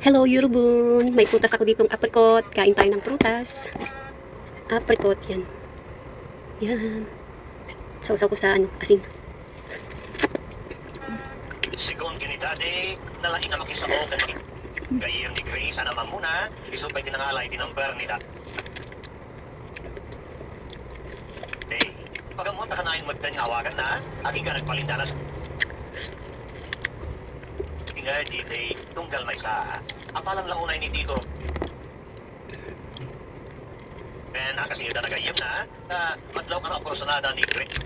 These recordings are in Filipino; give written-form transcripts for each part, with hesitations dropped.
Hello, Yorubun! May prutas ako ditong apricot. Kain tayo ng prutas. Apricot, yan. Yan. Sausaw ko sa asin. Sigon kinitade, nalaing nga makisamo kasi gayem ni Grace na naman muna, isupay tinangalay din ang bernita. Hey, pagamot na kanain magtanyawagan na, aking ka nagpalindanas. Nga di, tunggal may sa, apalang launay ni Tito. Ben, nakasida na gayem na madlaw ka na oporsunada ni Grace.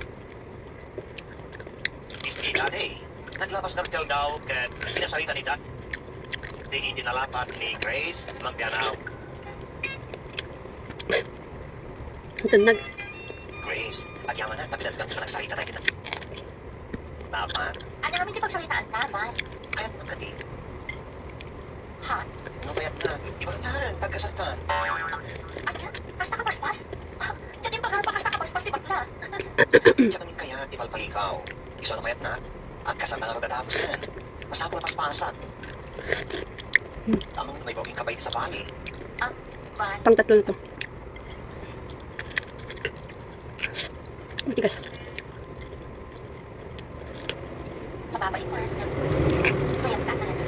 Kitade, naglabas ng tel daw kat sinasalita ni Dat. Di itinalapat ni Grace magpianaw. Tunag. Grace, agyaman na, tabilan lang sa nagsalita tayo kita. Tama? Ano namin di pagsalitaan na, Van? Kaya't magkati. Ha? Ano kaya't na? Iba na, tagkasatan. Ano? Basta ka paspas? Diyan yung pagkakas na kapaspas ni Bakla. Tsaka ni kaya, tibal pa ikaw. Iso na kaya't na, at kasal na nagatapos yan. Masapol paspasan. Tamang may bawing kabay sa bali. Van? Pang tatlo na to. Matigas. Mababait na. Kaya ka talaga.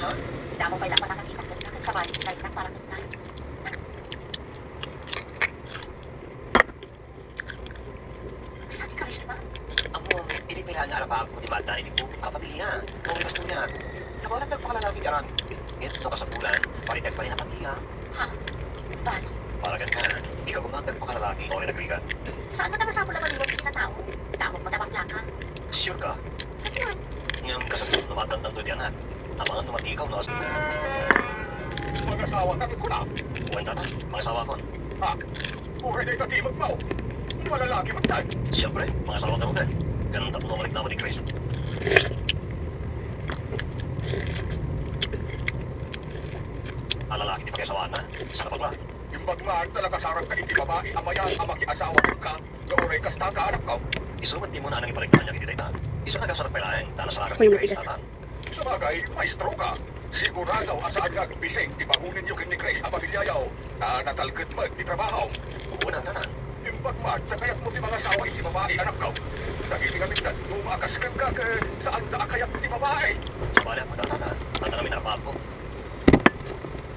Ha? Damo pa lang pa nakakita ka sa balik na ilang parang na. Saan ni Karisma? Ako, inipilahan nga arapag ko di mata, hindi po kapamilya. Kung may gusto niya. Nabawalan nagpakalalaki ka ran. Ito ka sa bulan, parinag pa rin ang pamilya. Ha? Van? Para ganyan, ikaw kung nagpakalalaki o nagri ka. Saan mo naman sa mula manilog yung tao? Tawag mo na Bakla ka? Sure ka? Ayun. Ngayong kasagot namatandang doon yan at ang mga tumatikaw no. Mag-asawa ka ko na. Kuwenta na, mga asawa ko. Ha? Buhay na itatimag mo. Malalaki magtag. Siyempre, mga asawa ka rin. Ganun tapos na naman ni Grace. Ang lalaki di pag-asawaan na. Sana pa ba? Imbag man talaga sarang ka iti babae amayan ang maki-asawa ka. Gauray kas anak ka. Isumat di mo na ang ipaligpan niya kitita. Isu na kasarap palaeng, tana sa lakang Uy, ni Grace matigas. atan. Sa bagay, maestro ka. Sigurado asaan ka bising tibahunin yung ni Grace ang pamilyayaw. Na natalgad mag di trabaho. Una tanan. Imbag man sa kayak mo ti mga asawa iti babae anak ka. Nagitingamindan, tumakas ka ka saan na kayak ti babae. Sa bali at magtatatan, tanda namin narapag ko.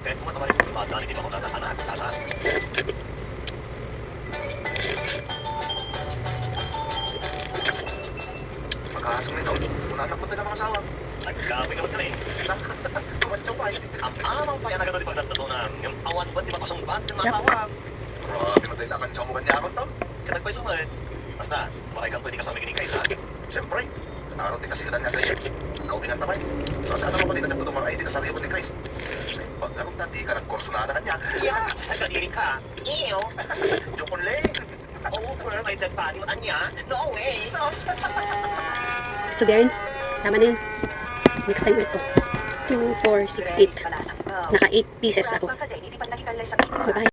Kahit kumataman rin yung bata, hindi mo magtatanan. Tata. Pagkahasang nito, unanak mo tayo mga asawa. Nagkapi ka rin. Kumatsaw pa. Ang amang pa yan na gano'n di pagtatutunan. Yung awan ba di ba pasungbat ng masawa? Grabe matay sa mga niya to. Katagpay sumad. Basta, makay kang pwede kasama kinikay sa akin. Siyempre, narating kasi kita niya sa'yo. Ikaw din ang tamay. So saan naman pati na dyan tutumang ay di kasari ako ni Chris. Pag garong dati ka ng kurso na kanya. Yeah, sa kadiri ka. Ew. Jokon lang. Over, may dagpani mo anya. No way. No. Gusto din? Tama na yun. Next time ulit to. 2, 4, 6, 8. Naka 8 pieces ako. Hindi pa nagikalay sa Bye-bye.